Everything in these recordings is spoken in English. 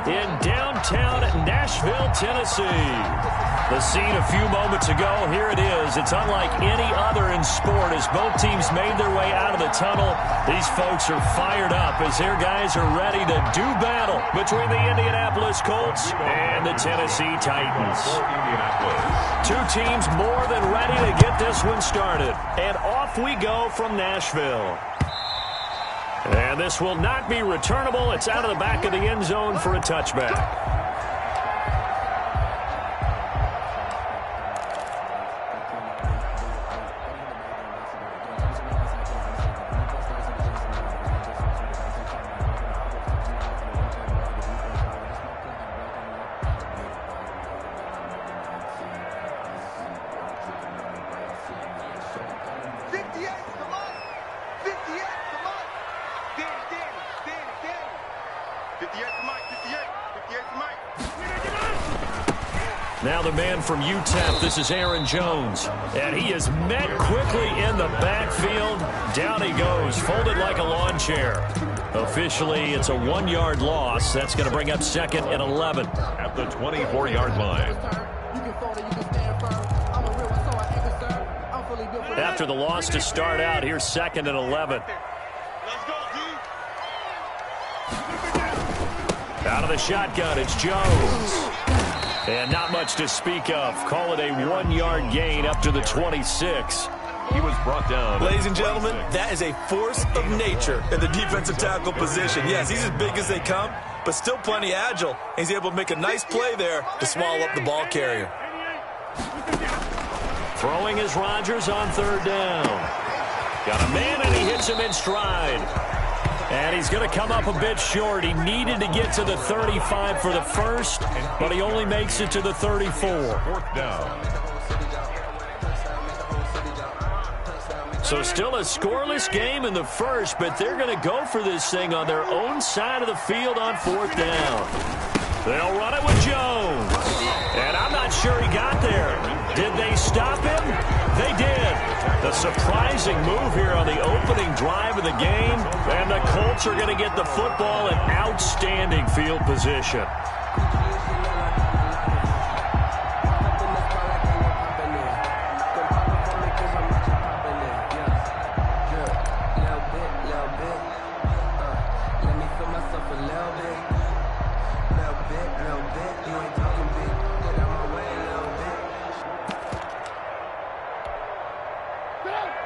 in downtown Nashville, Tennessee. The scene a few moments ago, here it is. It's unlike any other in sport as both teams made their way out of the tunnel. These folks are fired up as their guys are ready to do battle between the Indianapolis Colts and the Tennessee Titans. Two teams more than ready to get this one started. And off we go from Nashville. And this will not be returnable. It's out of the back of the end zone for a touchback. Now the man from UTEP, this is Aaron Jones. And he is met quickly in the backfield. Down he goes, folded like a lawn chair. Officially, it's a 1-yard loss. That's going to bring up 2nd and 11. At the 24-yard line. After the loss to start out, here's 2nd and 11. Out of the shotgun, it's Jones. And not much to speak of. Call it a 1-yard gain up to the 26. He was brought down. Ladies and gentlemen, that is a force of nature in the defensive tackle position. Yes, he's as big as they come, but still plenty agile. He's able to make a nice play there to swallow up the ball carrier. Throwing is Rodgers on 3rd down. Got a man, and he hits him in stride. And he's going to come up a bit short. He needed to get to the 35 for the first, but he only makes it to the 34. 4th down. So still a scoreless game in the first, but they're going to go for this thing on their own side of the field on 4th down. They'll run it with Jones. And I'm not sure he got there. Did they stop him? They did. The surprising move here on the opening drive of the game. And the Colts are going to get the football in outstanding field position.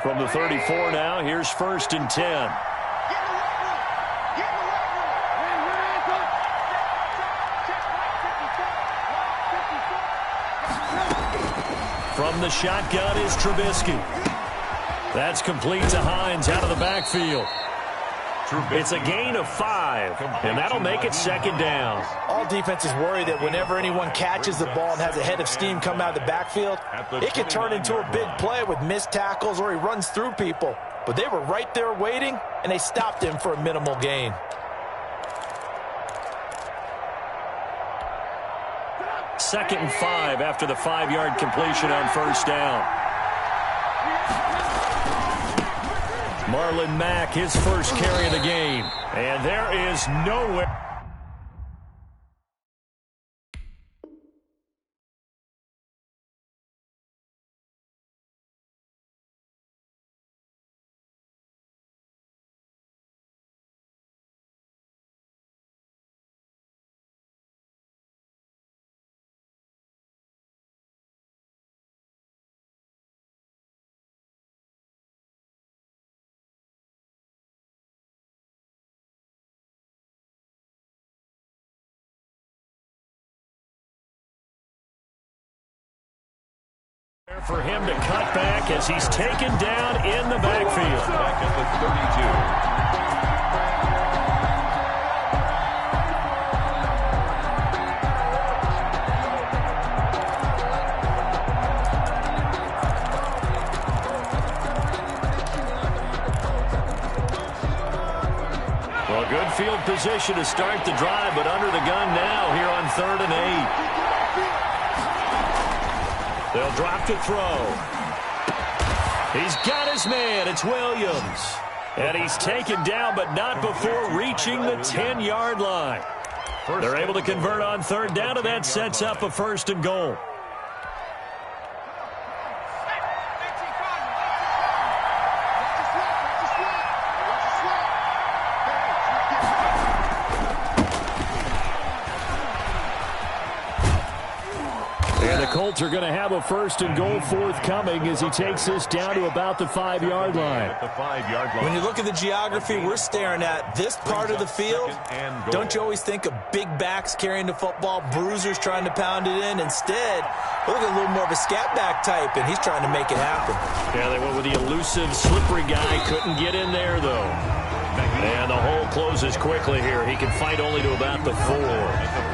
From the 34 now, here's 1st and 10. From the shotgun is Trubisky. That's complete to Hines out of the backfield. It's a gain of 5, and that'll make it 2nd down. All defenses worry that whenever anyone catches the ball and has a head of steam come out of the backfield, it can turn into a big play with missed tackles or he runs through people. But they were right there waiting, and they stopped him for a minimal gain. Second and 5 after the 5-yard completion on 1st down. Marlon Mack, his first carry of the game. And there is nowhere. For him to cut back as he's taken down in the backfield. Back at the 32. Well, good field position to start the drive, but under the gun now here on 3rd and 8. They'll drop to throw. He's got his man. It's Williams. And he's taken down, but not before reaching the 10-yard line. They're able to convert on third down, and that sets up a 1st and goal. And the Colts are going to have a 1st and goal forthcoming as he takes this down to about the 5-yard line. When you look at the geography we're staring at, this part of the field, don't you always think of big backs carrying the football, bruisers trying to pound it in? Instead, look at a little more of a scat back type, and he's trying to make it happen. Yeah, they went with the elusive, slippery guy. Couldn't get in there, though. And the hole closes quickly here. He can fight only to about the 4.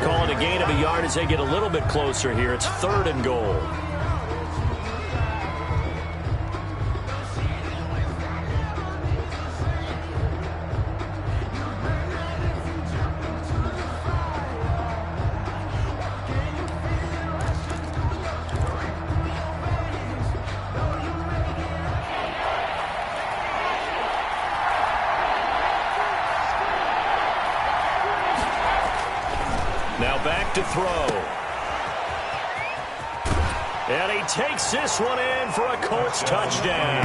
Calling a gain of a yard as they get a little bit closer here. It's 3rd and goal. Now back to throw. And he takes this one in for a Colts touchdown.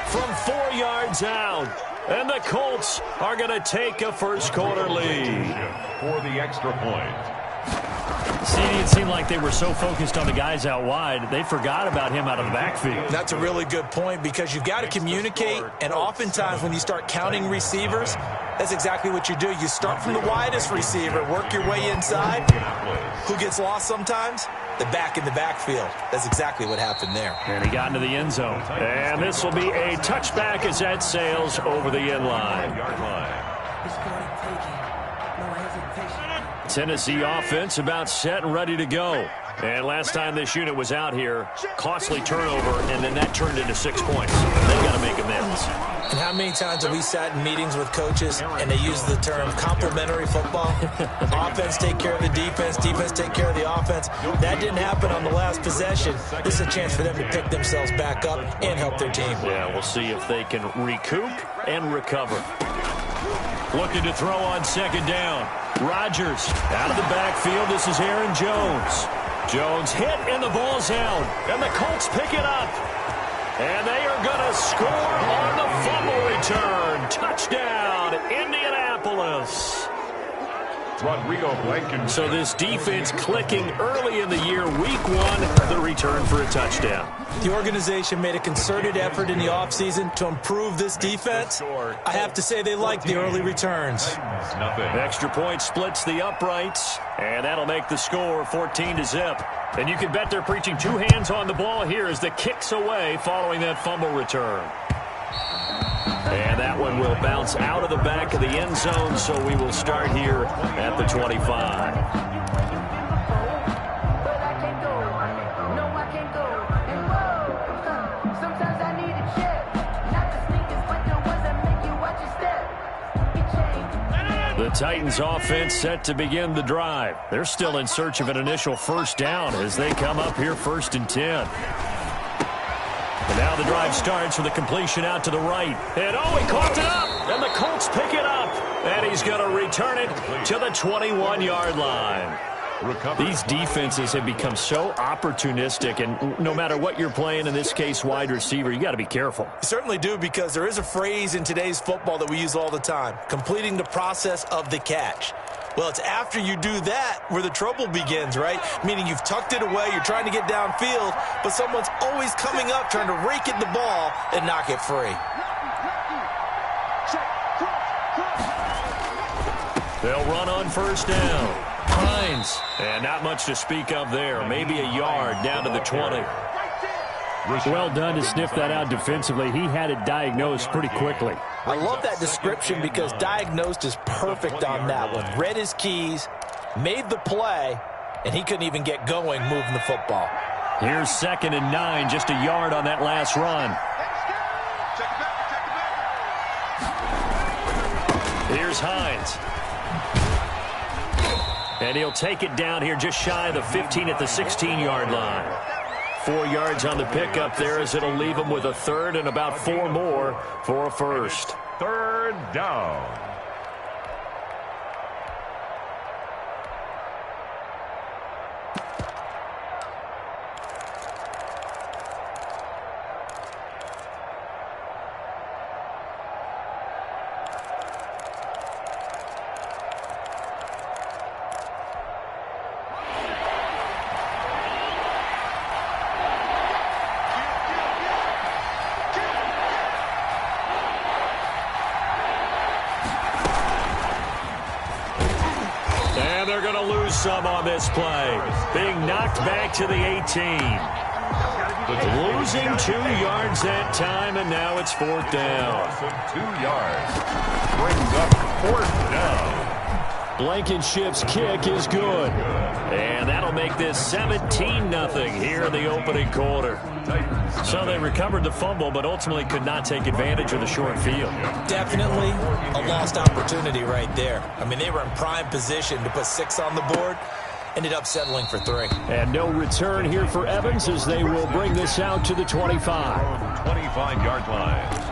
From 4 yards out. And the Colts are going to take a first-quarter lead. For the extra point. See, it seemed like they were so focused on the guys out wide, they forgot about him out of the backfield. That's a really good point because you've got to communicate, and oftentimes when you start counting receivers, that's exactly what you do. You start from the widest receiver, work your way inside. Who gets lost sometimes? The back in the backfield. That's exactly what happened there. And he got into the end zone. And this will be a touchback as that sails over the end line. Tennessee offense about set and ready to go. And last time this unit was out here, costly turnover, and then that turned into 6 points. They've got to make amends. And how many times have we sat in meetings with coaches and they use the term complementary football? Offense take care of the defense, defense take care of the offense. That didn't happen on the last possession. This is a chance for them to pick themselves back up and help their team. Yeah, we'll see if they can recoup and recover. Looking to throw on 2nd down. Rodgers out of the backfield. This is Aaron Jones. Jones hit and the ball's out. And the Colts pick it up. And they are going to score on the fumble return. Touchdown, Indianapolis. So this defense clicking early in the year. Week 1, the return for a touchdown. The organization made a concerted effort in the offseason to improve this defense. I have to say they like the early returns. Extra point splits the uprights, and that'll make the score 14-0. And you can bet they're preaching 2 hands on the ball here as the kick's away following that fumble return. And that one will bounce out of the back of the end zone, so we will start here at the 25. The Titans offense set to begin the drive. They're still in search of an initial 1st down as they come up here 1st and 10. And now the drive starts with a completion out to the right. And oh, he caught it up! And the Colts pick it up. And he's going to return it to the 21-yard line. These defenses have become so opportunistic, and no matter what you're playing, in this case wide receiver, you got to be careful. You certainly do, because there is a phrase in today's football that we use all the time, completing the process of the catch. Well, it's after you do that where the trouble begins, right? Meaning you've tucked it away, you're trying to get downfield, but someone's always coming up trying to rake at the ball and knock it free. They'll run on 1st down. Hines, and not much to speak of there. Maybe a yard down to the 20. Well done to sniff that out defensively. He had it diagnosed pretty quickly. I love that description because diagnosed is perfect on that one. Read his keys, made the play, and he couldn't even get going moving the football. Here's 2nd and 9, just a yard on that last run. Here's Hines. And he'll take it down here just shy of the 15 at the 16-yard line. 4 yards on the pickup there as it'll leave him with a 3rd and about 4 more for a 1st. 3rd down. And they're going to lose some on this play. Being knocked back to the 18. Losing 2 yards that time, and now it's 4th down. 2 yards. Brings up 4th down. Blankenship's kick is good. And that'll make this 17-0 here in the opening quarter. So they recovered the fumble, but ultimately could not take advantage of the short field. Definitely a lost opportunity right there. I mean, they were in prime position to put 6 on the board. Ended up settling for 3. And no return here for Evans as they will bring this out to the 25. 25-yard line.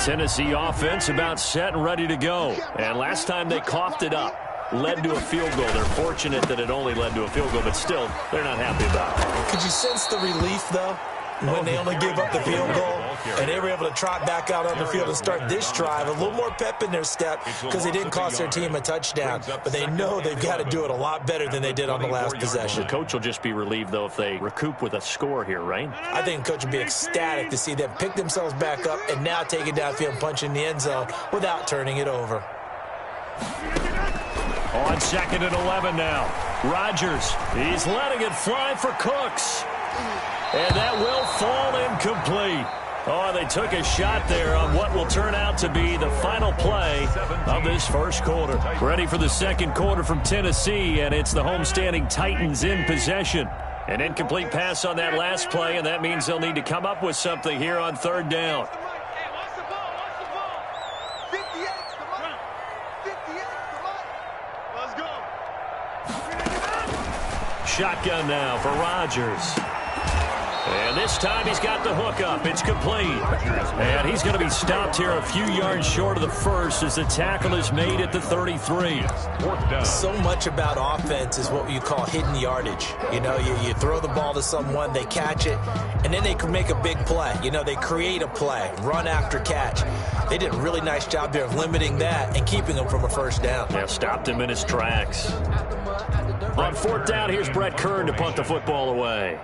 Tennessee offense about set and ready to go. And last time they coughed it up, led to a field goal. They're fortunate that it only led to a field goal, but still, they're not happy about it. Could you sense the relief, though, when they only gave up the field goal? And they were able to trot back out on the field and start this drive. A little more pep in their step because they didn't cost their team a touchdown. But they know they've got to do it a lot better than they did on the last possession. The coach will just be relieved, though, if they recoup with a score here, right? I think the coach will be ecstatic to see them pick themselves back up and now take it downfield and punch in the end zone without turning it over. On 2nd and 11 now. Rodgers, he's letting it fly for Cooks. And that will fall incomplete. Oh, they took a shot there on what will turn out to be the final play of this first quarter. Ready for the second quarter from Tennessee, and it's the homestanding Titans in possession. An incomplete pass on that last play, and that means they'll need to come up with something here on 3rd down. Shotgun now for Rodgers. And this time he's got the hook up. It's complete. And he's going to be stopped here a few yards short of the first as the tackle is made at the 33. So much about offense is what you call hidden yardage. You know, you throw the ball to someone, they catch it, and then they can make a big play. You know, they create a play, run after catch. They did a really nice job there of limiting that and keeping him from a first down. Yeah, stopped him in his tracks. On 4th down, here's Brett Kern to punt the football away.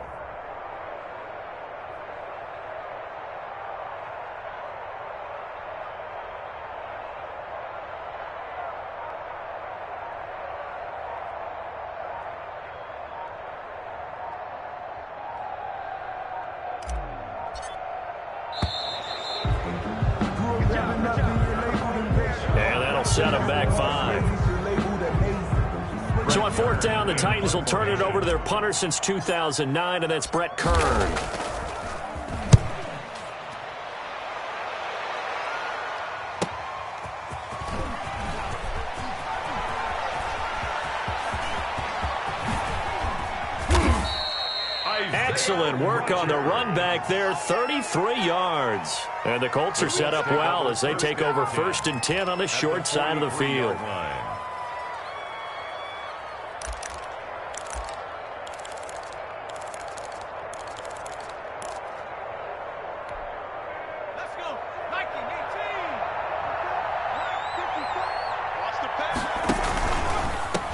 Set him back 5. So on 4th down, the Titans will turn it over to their punter since 2009, and that's Brett Kern. Excellent work on the run back there, 33 yards. And the Colts are set up well as they take over 1st and 10 on the short side of the field.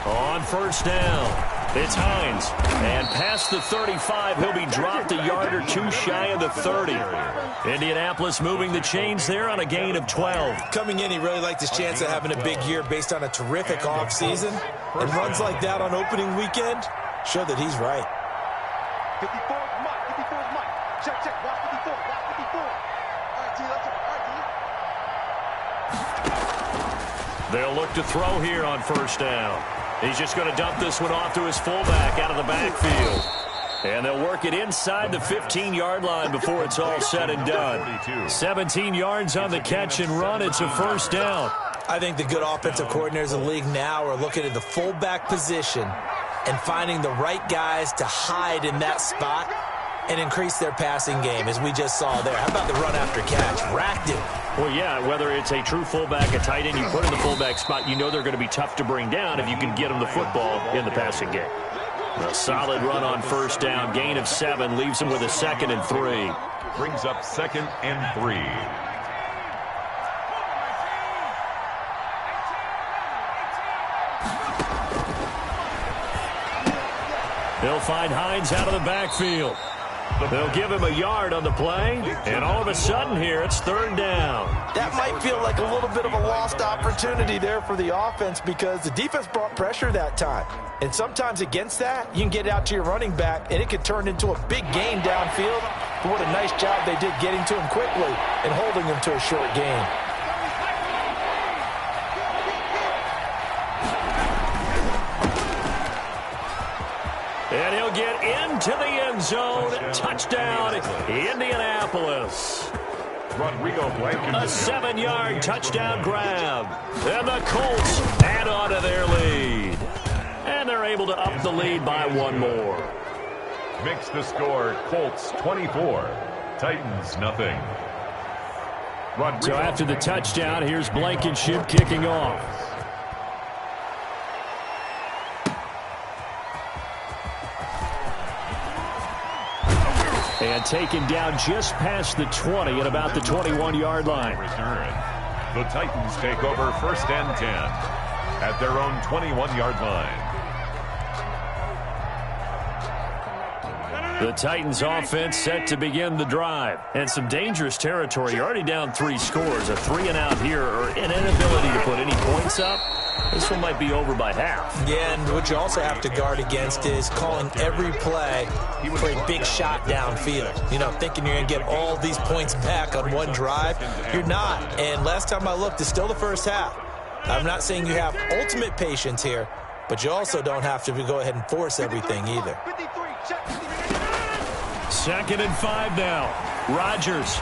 On 1st down. It's Hines, and past the 35, he'll be dropped a yard or 2 shy of the 30. Indianapolis moving the chains there on a gain of 12. Coming in, he really liked his chance of having a big year based on a terrific offseason. And runs like that on opening weekend show that he's right. 54 Mike, 54 Mike. Check, watch 54, watch 54. All right, T, let's go. All right, T. They'll look to throw here on 1st down. He's just going to dump this one off to his fullback out of the backfield. And they'll work it inside the 15-yard line before it's all said and done. 17 yards on the catch and run. It's a 1st down. I think the good offensive coordinators in the league now are looking at the fullback position and finding the right guys to hide in that spot and increase their passing game, as we just saw there. How about the run after catch? Racked it. Well, yeah, whether it's a true fullback, a tight end, you put in the fullback spot, you know they're going to be tough to bring down if you can get them the football in the passing game. A solid run on 1st down. Gain of 7 leaves them with a 2nd and 3. Brings up 2nd and 3. They'll find Hines out of the backfield. They'll give him a yard on the play, and all of a sudden here, it's third down. That might feel like a little bit of a lost opportunity there for the offense because the defense brought pressure that time. And sometimes against that, you can get out to your running back, and it could turn into a big gain downfield. But what a nice job they did getting to him quickly and holding him to a short gain. And he'll get into the end zone. Touchdown, Indianapolis. A 7-yard touchdown grab. And the Colts add on to their lead. And they're able to up the lead by one more. Makes the score Colts 24, Titans nothing. So after the touchdown, here's Blankenship kicking off. And taken down just past the 20 at about the 21-yard line. Return. The Titans take over 1st and 10 at their own 21-yard line. The Titans offense set to begin the drive. And some dangerous territory. You're already down 3 scores. A 3-and-out here or an inability to put any points up. This one might be over by half. Yeah, and what you also have to guard against is calling every play for a big shot downfield. You know, thinking you're going to get all these points back on one drive. You're not. And last time I looked, it's still the first half. I'm not saying you have ultimate patience here, but you also don't have to go ahead and force everything either. 2nd and 5 now. Rodgers.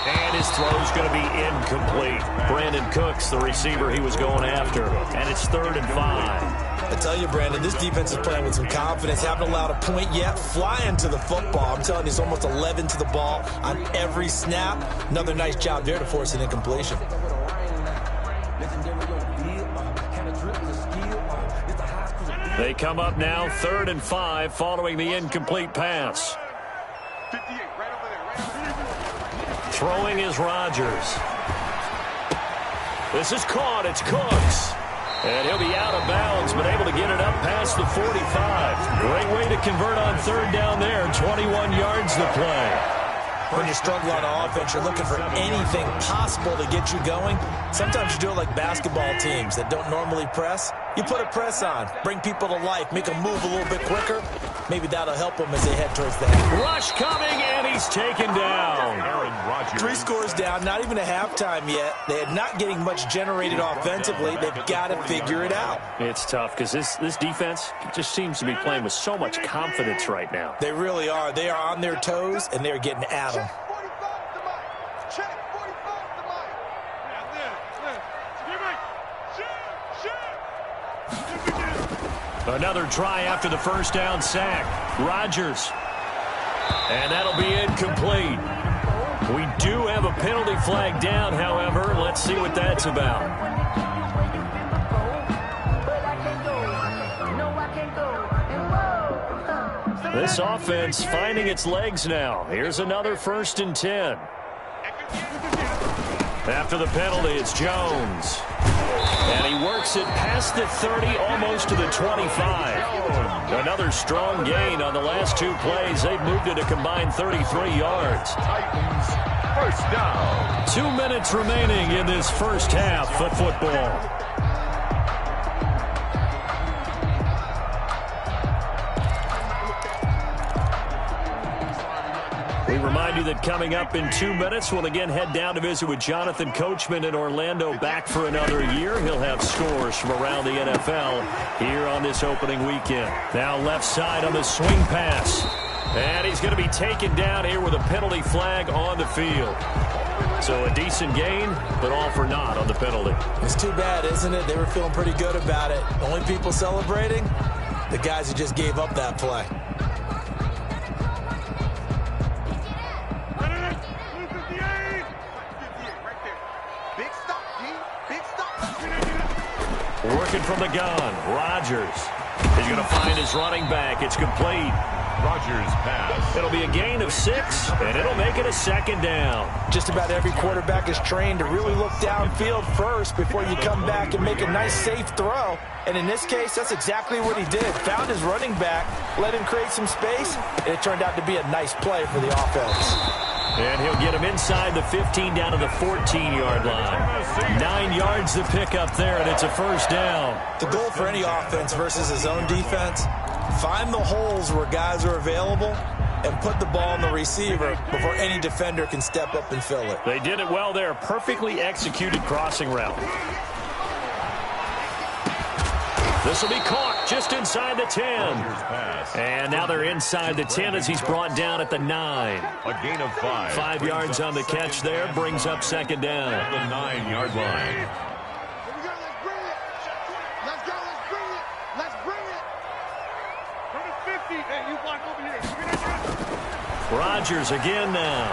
And his throw's going to be incomplete. Brandon Cooks, the receiver he was going after. And it's 3rd and 5. I tell you, Brandon, this defense is playing with some confidence. Haven't allowed a point yet. Flying to the football. I'm telling you, it's almost 11 to the ball on every snap. Another nice job there to force an incompletion. They come up now 3rd and 5 following the incomplete pass. Throwing is Rodgers. This is caught. It's Cooks. And he'll be out of bounds, but able to get it up past the 45. Great way to convert on 3rd down there. 21 yards to play. When you struggle on offense, you're looking for anything possible to get you going. Sometimes you do it like basketball teams that don't normally press. You put a press on, bring people to life, make them move a little bit quicker. Maybe that'll help them as they head towards the half. Rush coming, and he's taken down. 3 scores down, not even a halftime yet. They are not getting much generated offensively. They've got to figure it out. It's tough because this defense just seems to be playing with so much confidence right now. They really are. They are on their toes, and they're getting at them. Another try after the 1st down sack. Rodgers. And that'll be incomplete. We do have a penalty flag down, however. Let's see what that's about. This offense finding its legs now. Here's another 1st and 10. After the penalty, it's Jones. And he works it past the 30, almost to the 25. Another strong gain on the last 2 plays. They've moved it a combined 33 yards. Titans, 1st down. 2 minutes remaining in this first half of football. We remind you that coming up in 2 minutes, we'll again head down to visit with Jonathan Coachman in Orlando, back for another year. He'll have scores from around the NFL here on this opening weekend. Now left side on the swing pass. And he's going to be taken down here with a penalty flag on the field. So a decent gain, but all for naught on the penalty. It's too bad, isn't it? They were feeling pretty good about it. The only people celebrating, the guys who just gave up that play. Working from the gun, Rodgers is going to find his running back. It's complete. Rodgers' pass. It'll be a gain of 6, and it'll make it a 2nd down. Just about every quarterback is trained to really look downfield first before you come back and make a nice, safe throw. And in this case, that's exactly what he did. Found his running back, let him create some space, and it turned out to be a nice play for the offense. And he'll get him inside the 15 down to the 14-yard line. 9 yards to pick up there, and it's a 1st down. The goal for any offense versus his own defense, find the holes where guys are available and put the ball in the receiver before any defender can step up and fill it. They did it well there. Perfectly executed crossing route. This will be caught just inside the 10. And now they're inside the 10 as he's brought down at the 9. A gain of 5. 5 yards on the catch there. Brings up 2nd down. At the 9-yard line. Here we go. Let's bring it. Let's go. Let's bring it. Let's bring it. From the 50. Hey, you block over here. Rodgers again now.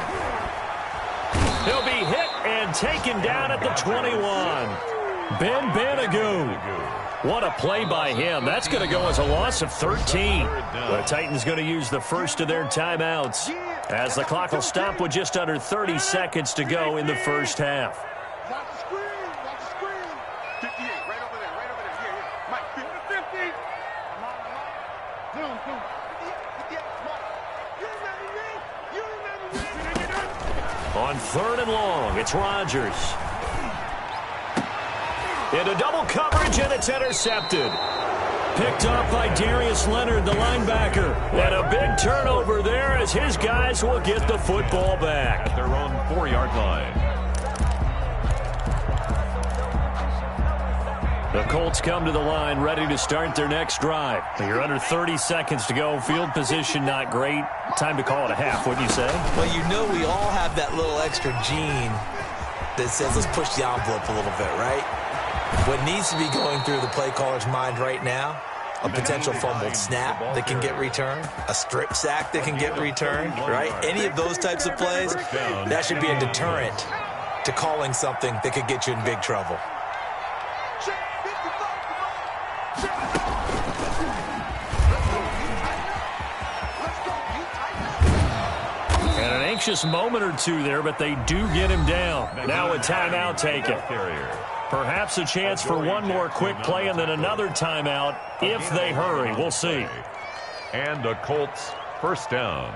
He'll be hit and taken down at the 21. Ben Banagoo. What a play by him. That's going to go as a loss of 13. The Titans going to use the first of their timeouts as the clock will stop with just under 30 seconds to go in the first half. Watch the screen. Watch the screen. 58. Right over there. Right over there. Here. Mike, 50. Come on. Zoom. 58. Mike. You remember me? On 3rd and long, it's Rodgers. Into double coverage, and it's intercepted. Picked off by Darius Leonard, the linebacker. And a big turnover there as his guys will get the football back. At their own 4-yard line. The Colts come to the line ready to start their next drive. You're under 30 seconds to go. Field position not great. Time to call it a half, wouldn't you say? Well, you know we all have that little extra gene that says let's push the envelope a little bit, right? What needs to be going through the play caller's mind right now, a potential fumbled snap that can get returned, a strip sack that can get returned, right? Any of those types of plays, that should be a deterrent to calling something that could get you in big trouble. And an anxious moment or two there, but they do get him down. Now a timeout taken. Perhaps a chance for one more quick play and then another timeout if they hurry. We'll see. And a Colts 1st down.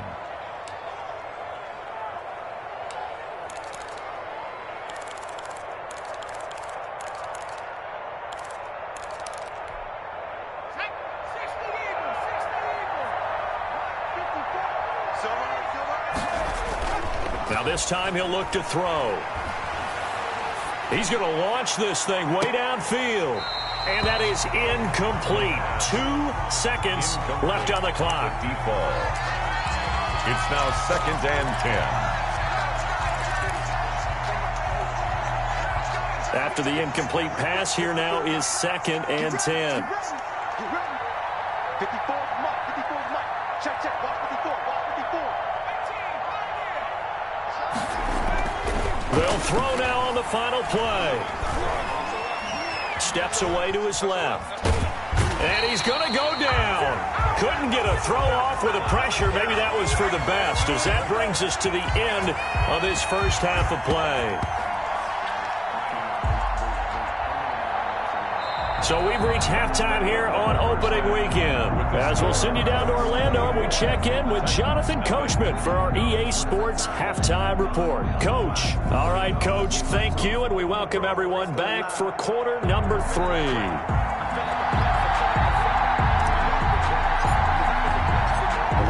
Now this time he'll look to throw. He's going to launch this thing way downfield. And that is incomplete. 2 seconds left on the clock. It's now 2nd and 10. After the incomplete pass, here now is 2nd and 10. 54, Mike. 54, Mike. Check. Watch 54. Watch 54. They'll throw now on the final play. Steps away to his left. And he's going to go down. Couldn't get a throw off with the pressure. Maybe that was for the best, as that brings us to the end of this first half of play. So we've reached halftime here on opening weekend. As we'll send you down to Orlando, we check in with Jonathan Coachman for our EA Sports Halftime Report. Coach. All right, Coach, thank you, and we welcome everyone back for quarter number 3.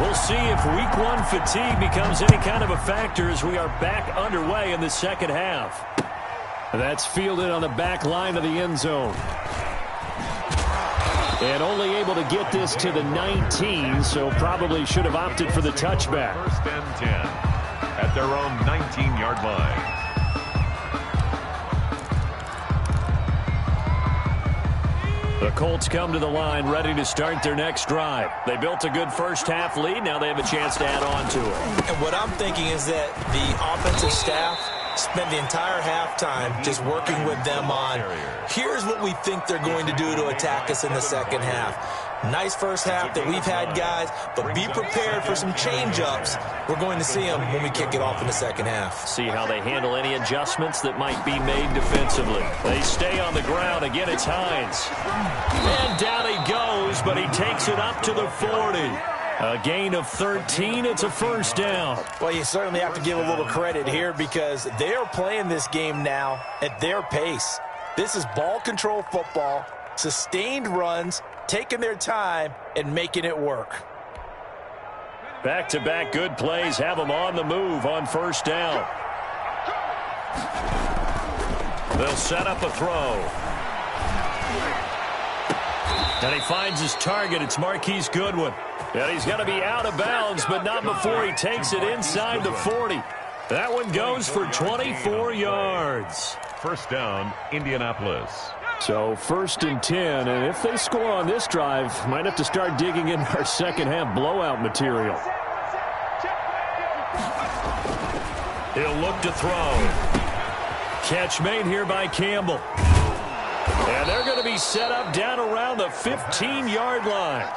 We'll see if week 1 fatigue becomes any kind of a factor as we are back underway in the second half. That's fielded on the back line of the end zone. And only able to get this to the 19, so probably should have opted for the touchback. 1st and 10 at their own 19-yard line. The Colts come to the line ready to start their next drive. They built a good first half lead. Now they have a chance to add on to it. And what I'm thinking is that the offensive staff spent the entire halftime just working with them on, here's what we think they're going to do to attack us in the second half. Nice first half that we've had, guys, but be prepared for some change-ups. We're going to see them when we kick it off in the second half. See how they handle any adjustments that might be made defensively. They stay on the ground. Again, it's Hines. And down he goes, but he takes it up to the 40. A gain of 13. It's a first down. Well, you certainly have to give a little credit here because they're playing this game now at their pace. This is ball control football, sustained runs, taking their time and making it work. Back-to-back good plays have them on the move on first down. They'll set up a throw. And he finds his target. It's Marquise Goodwin. And he's going to be out of bounds, but not before he takes it inside the 40. That one goes for 24 yards. First down, Indianapolis. So 1st and 10, and if they score on this drive, might have to start digging in our second half blowout material. He'll look to throw. Catch made here by Campbell. And they're going to be set up down around the 15-yard line.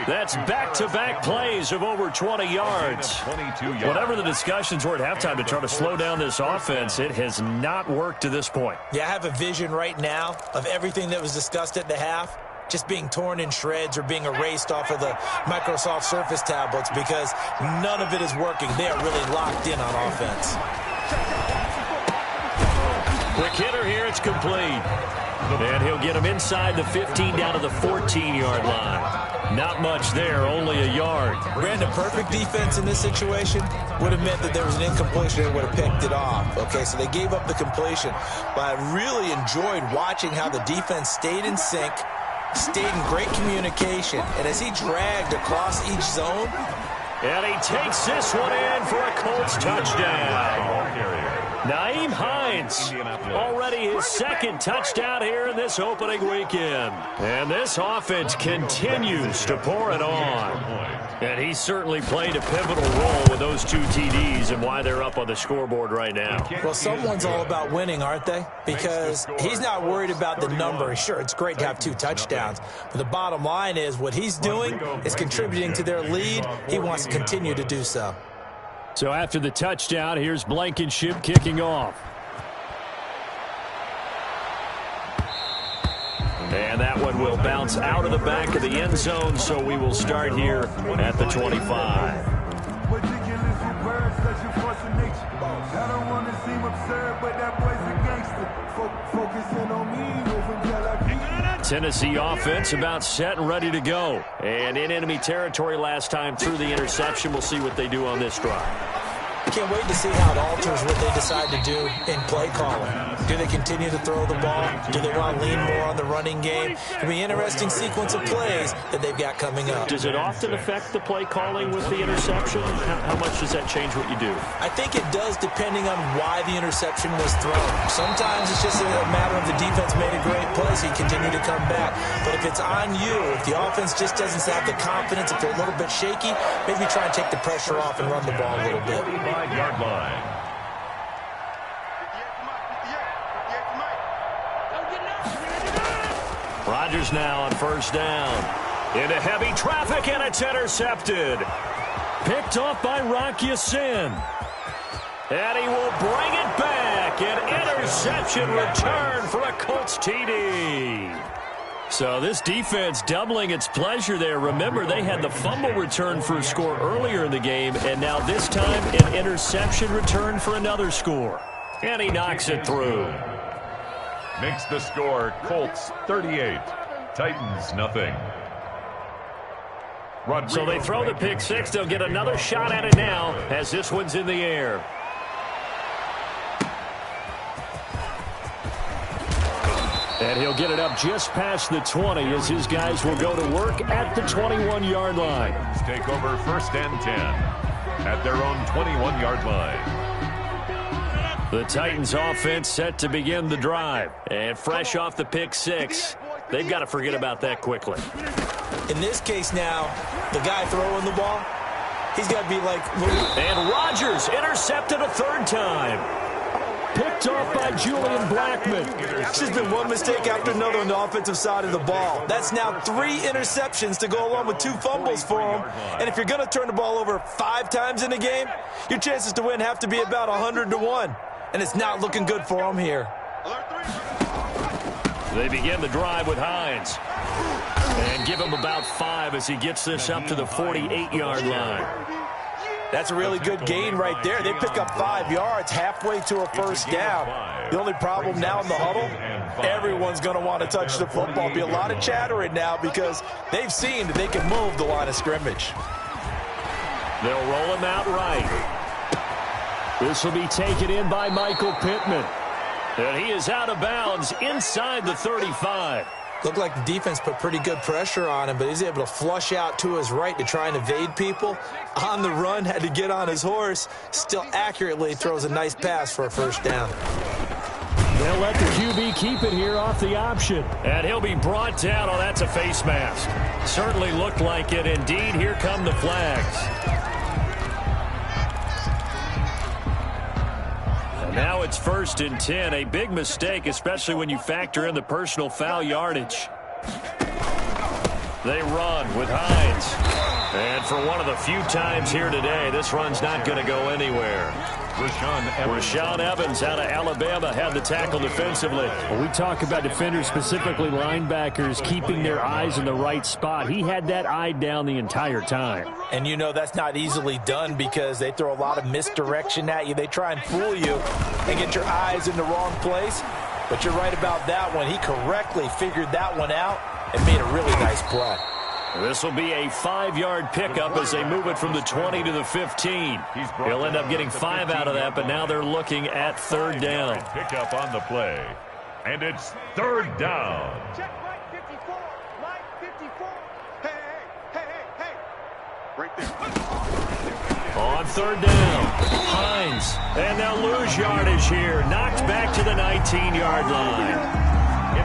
That's back-to-back plays of over 20 yards. Whatever the discussions were at halftime to try to slow down this offense, it has not worked to this point. Yeah, I have a vision right now of everything that was discussed at the half just being torn in shreds or being erased off of the Microsoft Surface tablets because none of it is working. They are really locked in on offense. Quick hitter here, it's complete. And he'll get him inside the 15 down to the 14-yard line. Not much there, only a yard. Brandon, perfect defense in this situation would have meant that there was an incompletion and would have picked it off. Okay, so they gave up the completion. But I really enjoyed watching how the defense stayed in sync, stayed in great communication. And as he dragged across each zone. And he takes this one in for a Colts touchdown. Nyheim Hines, already his second touchdown here in this opening weekend. And this offense continues to pour it on. And he certainly played a pivotal role with those 2 TDs and why they're up on the scoreboard right now. Well, someone's all about winning, aren't they? Because he's not worried about the number. Sure, it's great to have 2 touchdowns. But the bottom line is what he's doing is contributing to their lead. He wants to continue to do so. So after the touchdown, here's Blankenship kicking off. And that one will bounce out of the back of the end zone, so we will start here at the 25. Tennessee offense about set and ready to go. And in enemy territory last time through the interception. We'll see what they do on this drive. Can't wait to see how it alters what they decide to do in play calling. Do they continue to throw the ball? Do they want to lean more on the running game? It'll be an interesting sequence of plays that they've got coming up. Does it often affect the play calling with the interception? How much does that change what you do? I think it does depending on why the interception was thrown. Sometimes it's just a matter of the defense made a great play, so you continue to come back. But if it's on you, if the offense just doesn't have the confidence, if they're a little bit shaky, maybe try and take the pressure off and run the ball a little bit. 5-yard line. Rodgers now on first down. Into heavy traffic, and it's intercepted. Picked off by Rock Ya-Sin. And he will bring it back. An interception return for a Colts TD. So this defense doubling its pleasure there. Remember, they had the fumble return for a score earlier in the game, and now this time an interception return for another score. And he knocks it through. Makes the score Colts 38, Titans nothing. So they throw the pick six. They'll get another shot at it now as this one's in the air. And he'll get it up just past the 20 as his guys will go to work at the 21-yard line. Take over 1st and 10 at their own 21-yard line. The Titans offense set to begin the drive. And fresh off the pick six, they've got to forget about that quickly. In this case now, the guy throwing the ball, he's got to be like... And Rodgers intercepted a third time. Picked picked off by Julian Blackmon. It's just been one mistake after another on the offensive side of the ball. That's now 3 interceptions to go along with 2 fumbles for him. And if you're going to turn the ball over 5 times in a game, your chances to win have to be about 100-1. And it's not looking good for him here. They begin the drive with Hines. And give him about 5 as he gets this up to the 48-yard line. That's a really good gain right there. They pick up 5 yards halfway to a first down. The only problem now in the huddle, everyone's going to want to touch the football. Be a lot of chattering now because they've seen that they can move the line of scrimmage. They'll roll him out right. This will be taken in by Michael Pittman. And he is out of bounds inside the 35. Looked like the defense put pretty good pressure on him, but he's able to flush out to his right to try and evade people. On the run, had to get on his horse. Still accurately throws a nice pass for a first down. They'll let the QB keep it here off the option. And he'll be brought down. Oh, that's a face mask. Certainly looked like it. Indeed, here come the flags. Now it's 1st and 10, a big mistake, especially when you factor in the personal foul yardage. They run with Hines. And for one of the few times here today, this run's not going to go anywhere. Rashaan Evans out of Alabama had the tackle defensively. Well, we talk about defenders, specifically linebackers, keeping their eyes in the right spot. He had that eye down the entire time. And you know that's not easily done because they throw a lot of misdirection at you. They try and fool you and get your eyes in the wrong place. But you're right about that one. He correctly figured that one out and made a really nice play. This will be a 5-yard pickup as they move it from the 20 to the 15. He'll end up getting 5 out of that, but now they're looking at 3rd down. Pickup on the play. And it's 3rd down. Check right 54. Line 54. Hey. Right there. On 3rd down, Hines. And they'll lose yardage here. Knocked back to the 19-yard line.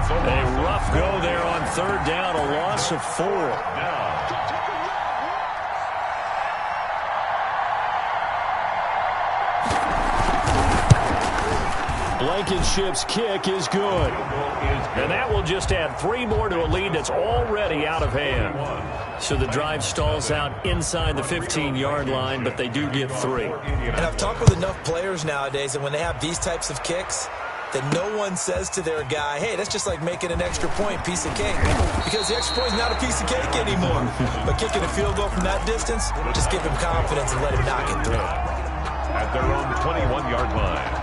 A rough go there on 3rd down, a loss of 4. Blankenship's kick is good. And that will just add 3 more to a lead that's already out of hand. So the drive stalls out inside the 15-yard line, but they do get 3. And I've talked with enough players nowadays, and when they have these types of kicks, that no one says to their guy, hey, that's just like making an extra point, piece of cake. Because the extra point is not a piece of cake anymore. But kicking a field goal from that distance, just give him confidence and let him knock it through. At their own 21-yard line.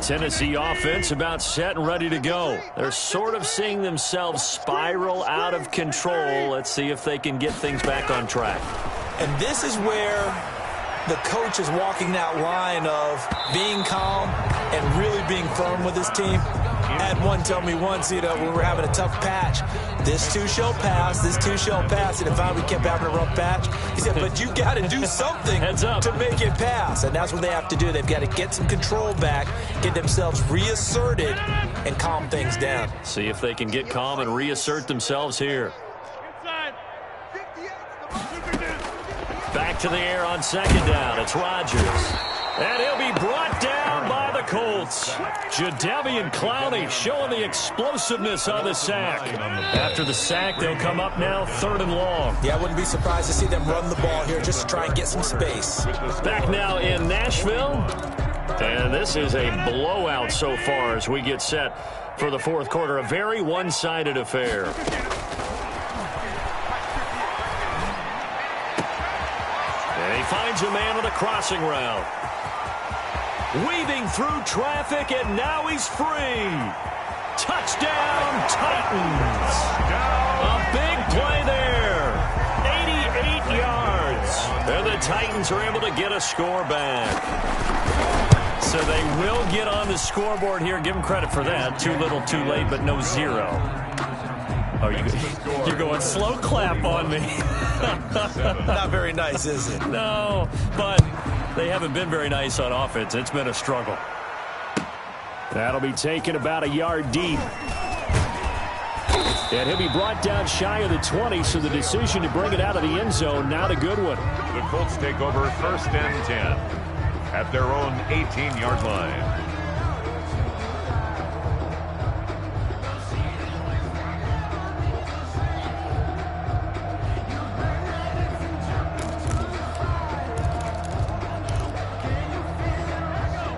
Tennessee offense about set and ready to go. They're sort of seeing themselves spiral out of control. Let's see if they can get things back on track. And this is where the coach is walking that line of being calm and really being firm with his team. Had one tell me once, when we're having a tough patch, this too shall pass, this too shall pass. And if we kept having a rough patch, he said, but you got to do something to make it pass. And that's what they have to do. They've got to get some control back, get themselves reasserted, and calm things down. See if they can get calm and reassert themselves here. Back to the air on 2nd down. It's Rodgers. And he'll be brought down by the Colts. Jadeveon Clowney showing the explosiveness on the sack. After the sack, they'll come up now 3rd and long. Yeah, I wouldn't be surprised to see them run the ball here just to try and get some space. Back now in Nashville. And this is a blowout so far as we get set for the 4th quarter. A very one-sided affair. And he finds a man on a crossing route. Weaving through traffic, and now he's free. Touchdown, Titans. A big play there. 88 yards. And the Titans are able to get a score back. So they will get on the scoreboard here. Give them credit for that. Too little, too late, but no 0. Oh, you're going slow clap on me. Not very nice, is it? No, but they haven't been very nice on offense. It's been a struggle. That'll be taken about a yard deep. And he'll be brought down shy of the 20, so the decision to bring it out of the end zone, not a good one. The Colts take over 1st and 10 at their own 18-yard line.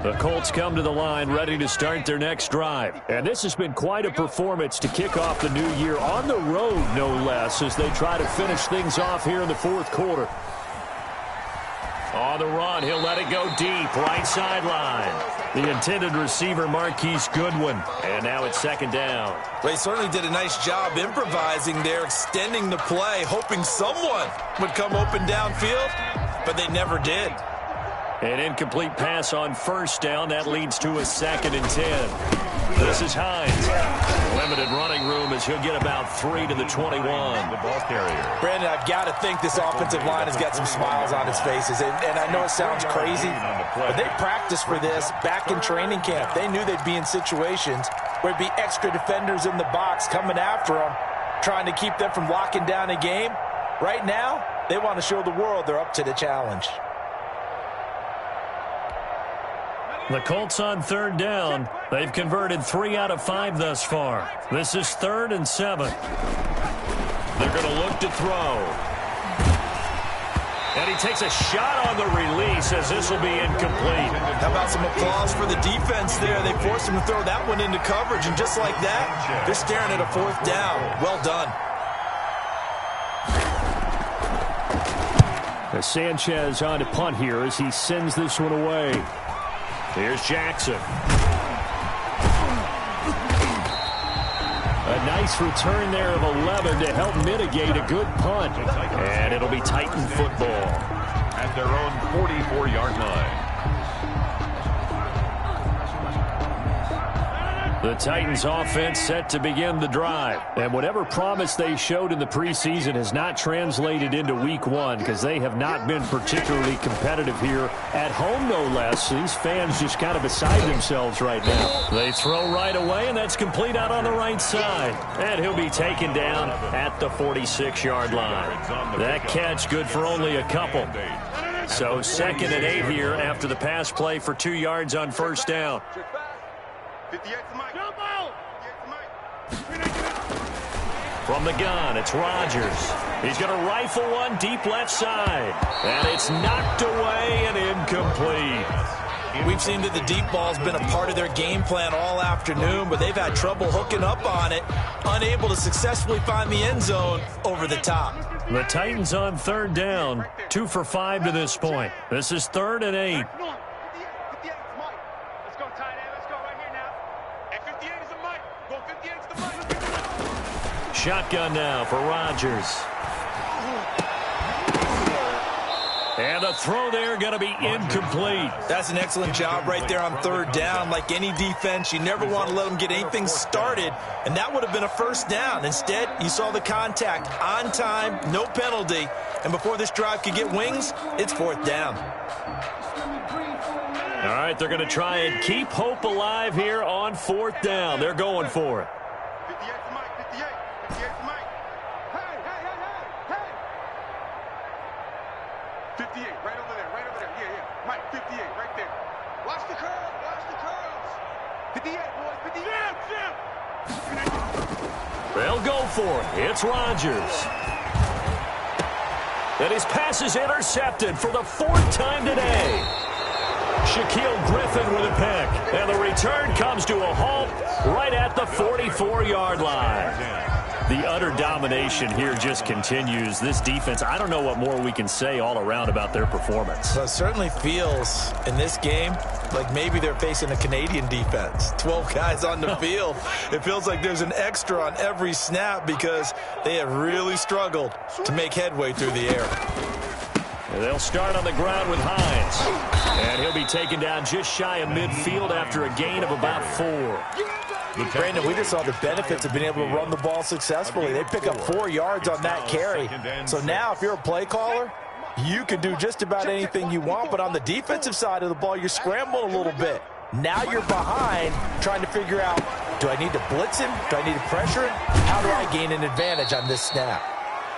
The Colts come to the line ready to start their next drive. And this has been quite a performance to kick off the new year on the road, no less, as they try to finish things off here in the 4th quarter. On the run, he'll let it go deep, right sideline. The intended receiver, Marquise Goodwin. And now it's 2nd down. They certainly did a nice job improvising there, extending the play, hoping someone would come open downfield, but they never did. An incomplete pass on 1st down. That leads to a 2nd and 10. This is Hines. Limited running room as he'll get about 3 to the 21. The ball carrier. Brandon, I've got to think this offensive line has got some smiles on its faces. And I know it sounds crazy, but they practiced for this back in training camp. They knew they'd be in situations where there'd be extra defenders in the box coming after them, trying to keep them from locking down a game. Right now, they want to show the world they're up to the challenge. The Colts on 3rd down. They've converted 3 out of 5 thus far. This is 3rd and 7. They're going to look to throw. And he takes a shot on the release as this will be incomplete. How about some applause for the defense there? They forced him to throw that one into coverage, and just like that, they're staring at a 4th down. Well done. As Sanchez on to punt here as he sends this one away. Here's Jackson. A nice return there of 11 to help mitigate a good punt. And it'll be Titan football. At their own 44-yard line. The Titans offense set to begin the drive. And whatever promise they showed in the preseason has not translated into week 1 because they have not been particularly competitive here at home, no less. These fans just kind of beside themselves right now. They throw right away, and that's complete out on the right side. And he'll be taken down at the 46-yard line. That catch good for only a couple. So 2nd and 8 here after the pass play for 2 yards on 1st down. 58 to Mike. From the gun, it's Rodgers. He's going to rifle one deep left side. And it's knocked away and incomplete. We've seen that the deep ball's been a part of their game plan all afternoon, but they've had trouble hooking up on it, unable to successfully find the end zone over the top. The Titans on 3rd down, 2 for 5 to this point. This is 3rd and 8. Shotgun now for Rodgers. And a throw there going to be incomplete. That's an excellent job right there on 3rd down. Like any defense, you never want to let them get anything started, and that would have been a 1st down. Instead, you saw the contact on time, no penalty, and before this drive could get wings, it's 4th down. All right, they're going to try and keep hope alive here on 4th down. They're going for it. 58, right over there, yeah, Mike, 58, right there. Watch the curls, 58, boys, 58, They'll go for it. It's Rodgers. And his pass is intercepted for the 4th time today. Shaquille Griffin with a pick. And the return comes to a halt right at the 44-yard line. The utter domination here just continues. This defense, I don't know what more we can say all around about their performance. Well, it certainly feels in this game like maybe they're facing a Canadian defense. 12 guys on the field. It feels like there's an extra on every snap because they have really struggled to make headway through the air. And they'll start on the ground with Hines. And he'll be taken down just shy of midfield after a gain of about 4. Brandon, we just saw the benefits of being able to run the ball successfully. They pick up 4 yards on that carry. So now if you're a play caller, You can do just about anything you want, but on the defensive side of the ball, you're scrambling a little bit. Now you're behind, trying to figure out, do I need to blitz him? Do I need to pressure him? How do I gain an advantage on this snap?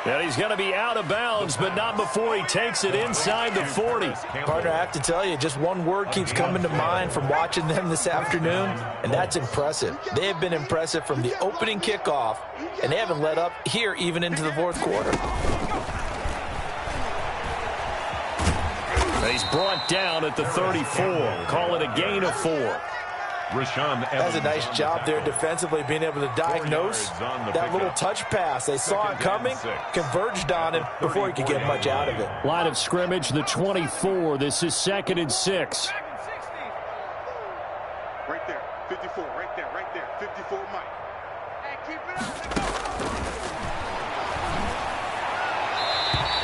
And he's going to be out of bounds, but not before he takes it inside the 40. Partner, I have to tell you, just one word keeps coming to mind from watching them this afternoon, and that's impressive. They have been impressive from the opening kickoff, and they haven't let up here even into the fourth quarter. He's brought down at the 34. Call it a gain of 4. That's a nice job there defensively, being able to diagnose that little touch pass. They saw it coming, converged on him before he could get much out of it. Line of scrimmage, the 24. This is 2nd and 6. Right there, 54, right there, 54, Mike. Hey, keep it up.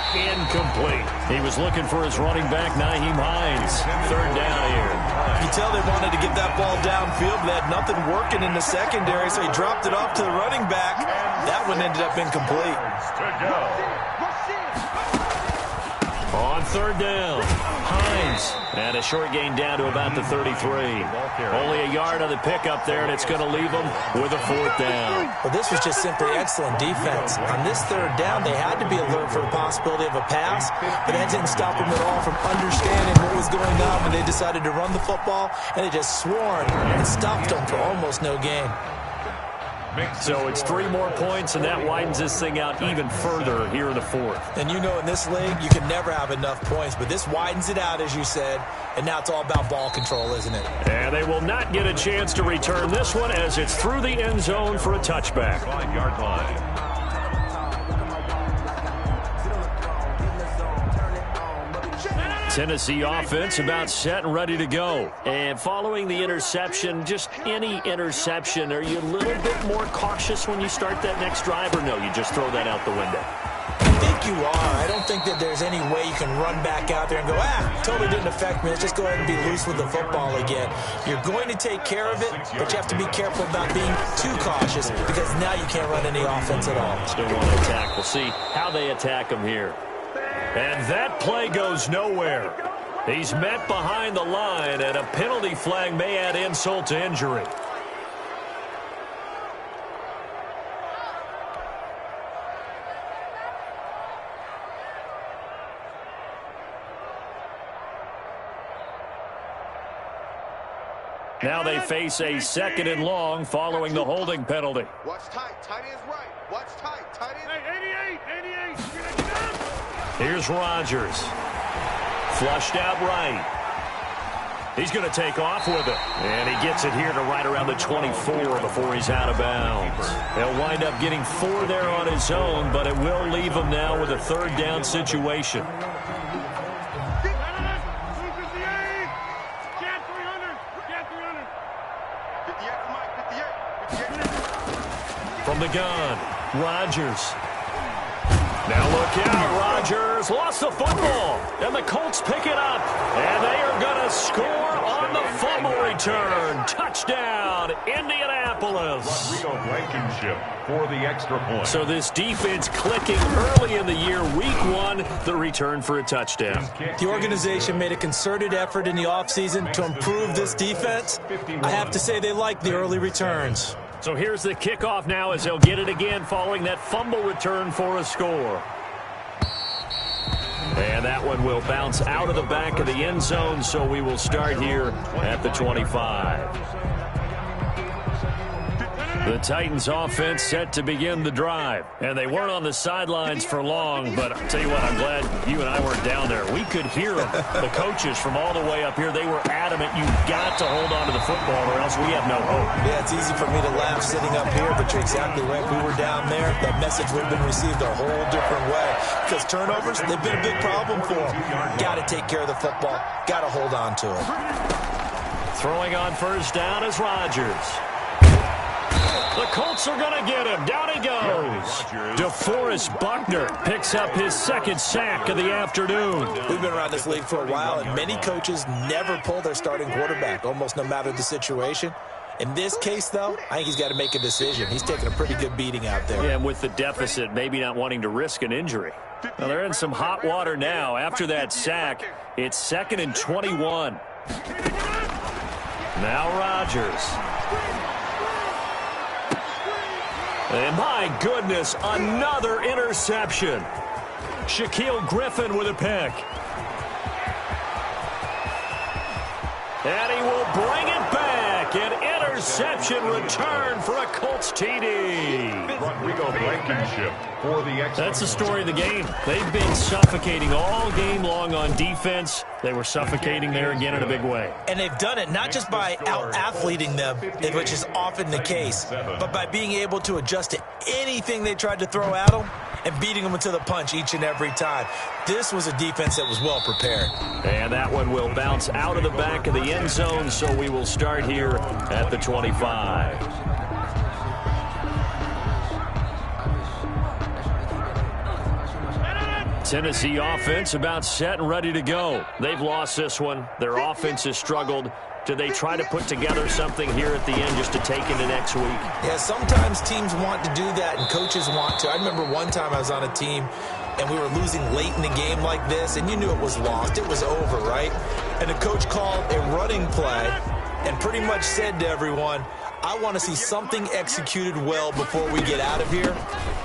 Incomplete. He was looking for his running back, Nyheim Hines. 3rd down here. You can tell they wanted to get that ball downfield, but they had nothing working in the secondary, so he dropped it off to the running back. That one ended up incomplete. On 3rd down, Hines. And a short gain down to about the 33. Only a yard on the pickup there, and it's going to leave them with a 4th down. Well, this was just simply excellent defense. On this 3rd down, they had to be alert for the possibility of a pass, but that didn't stop them at all from understanding what was going on when they decided to run the football, and they just swarmed and stopped them for almost no gain. So it's 3 more points, and that widens this thing out even further here in the 4th. And you know, in this league, you can never have enough points, but this widens it out, as you said, and now it's all about ball control, isn't it? And they will not get a chance to return this one as it's through the end zone for a touchback. 5-yard line. Tennessee offense about set and ready to go. And following the interception, just any interception, are you a little bit more cautious when you start that next drive, or no, you just throw that out the window? I think you are. I don't think that there's any way you can run back out there and go, totally didn't affect me. Let's just go ahead and be loose with the football again. You're going to take care of it, but you have to be careful about being too cautious because now you can't run any offense at all. Still want to attack. We'll see how they attack them here. And that play goes nowhere. He's met behind the line, and a penalty flag may add insult to injury. Now they face a 2nd and long following the holding penalty. Watch tight. Tight end's right. Watch tight. Tight end. Hey, 88. Here's Rodgers. Flushed out right. He's going to take off with it. And he gets it here to right around the 24 before he's out of bounds. They'll wind up getting 4 there on his own, but it will leave him now with a 3rd down situation. From the gun, Rodgers. Now look out, Rodgers lost the football, and the Colts pick it up, and they are going to score on the fumble return. Touchdown, Indianapolis. Rodrigo Blankenship for the extra point. So this defense clicking early in the year, week 1, the return for a touchdown. The organization made a concerted effort in the offseason to improve this defense. I have to say they like the early returns. So here's the kickoff now as they'll get it again following that fumble return for a score. And that one will bounce out of the back of the end zone, so we will start here at the 25. The Titans offense set to begin the drive. And they weren't on the sidelines for long, but I'll tell you what, I'm glad you and I weren't down there. We could hear them. The coaches from all the way up here, they were adamant, you've got to hold on to the football or else we have no hope. Yeah, it's easy for me to laugh sitting up here, but you're exactly right. If we were down there, that message would have been received a whole different way. Because turnovers, they've been a big problem for them. Got to take care of the football. Got to hold on to it. Throwing on 1st down is Rodgers. The Colts are going to get him. Down he goes. DeForest Buckner picks up his 2nd sack of the afternoon. We've been around this league for a while, and many coaches never pull their starting quarterback, almost no matter the situation. In this case, though, I think he's got to make a decision. He's taking a pretty good beating out there. Yeah, and with the deficit, maybe not wanting to risk an injury. Well, they're in some hot water now. After that sack, it's 2nd and 21. Now Rodgers. And my goodness, another interception. Shaquille Griffin with a pick. And he will bring it back. An interception return for a Colts TD. Rodrigo Blankenship for the That's the story of the game. They've been suffocating all game long on defense. They were suffocating there again in a big way. And they've done it not just by out-athleting them, which is often the case, but by being able to adjust to anything they tried to throw at them and beating them into the punch each and every time. This was a defense that was well prepared. And that one will bounce out of the back of the end zone, so we will start here at the 25. Tennessee offense about set and ready to go. They've lost this one. Their offense has struggled. Do they try to put together something here at the end just to take into next week? Yeah, sometimes teams want to do that and coaches want to. I remember one time I was on a team and we were losing late in the game like this, and you knew it was lost. It was over, right? And the coach called a running play and pretty much said to everyone, I want to see something executed well before we get out of here.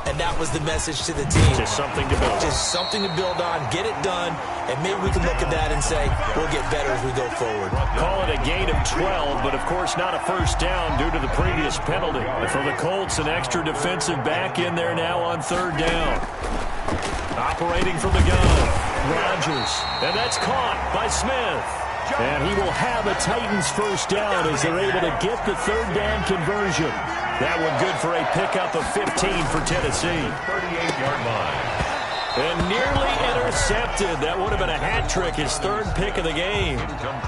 And that was the message to the team. Just something to build. Just something to build on, get it done, and maybe we can look at that and say, we'll get better as we go forward. Call it a gain of 12, but of course not a first down due to the previous penalty. And for the Colts, an extra defensive back in there now on 3rd down. Operating from the gun, Rodgers. And that's caught by Smith. And he will have a Titans first down as they're able to get the 3rd down conversion. That one good for a pickup of 15 for Tennessee. 38-yard line. And nearly intercepted. That would have been a hat trick, his 3rd pick of the game.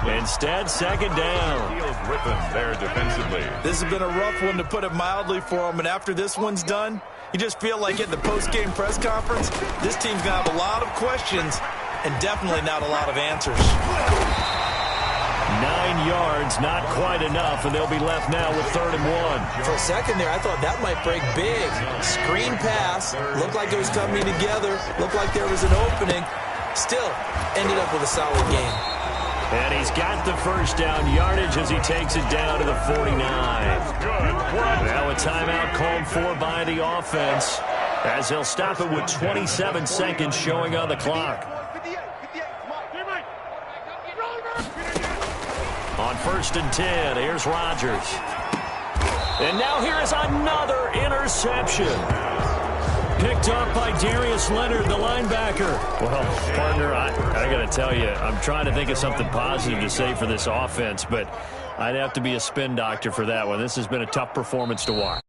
Instead, 2nd down. Griffin there defensively. This has been a rough one, to put it mildly, for him. And after this one's done, you just feel like at the post-game press conference, this team's going to have a lot of questions and definitely not a lot of answers. 9 yards, not quite enough, and they'll be left now with 3rd and 1. For a second there, I thought that might break big. Screen pass, looked like it was coming together, looked like there was an opening. Still, ended up with a solid game. And he's got the first down yardage as he takes it down to the 49. Now a timeout called for by the offense, as they'll stop it with 27 seconds showing on the clock. On 1st and 10, here's Rodgers. And now here is another interception. Picked up by Darius Leonard, the linebacker. Well, partner, I got to tell you, I'm trying to think of something positive to say for this offense, but I'd have to be a spin doctor for that one. This has been a tough performance to watch.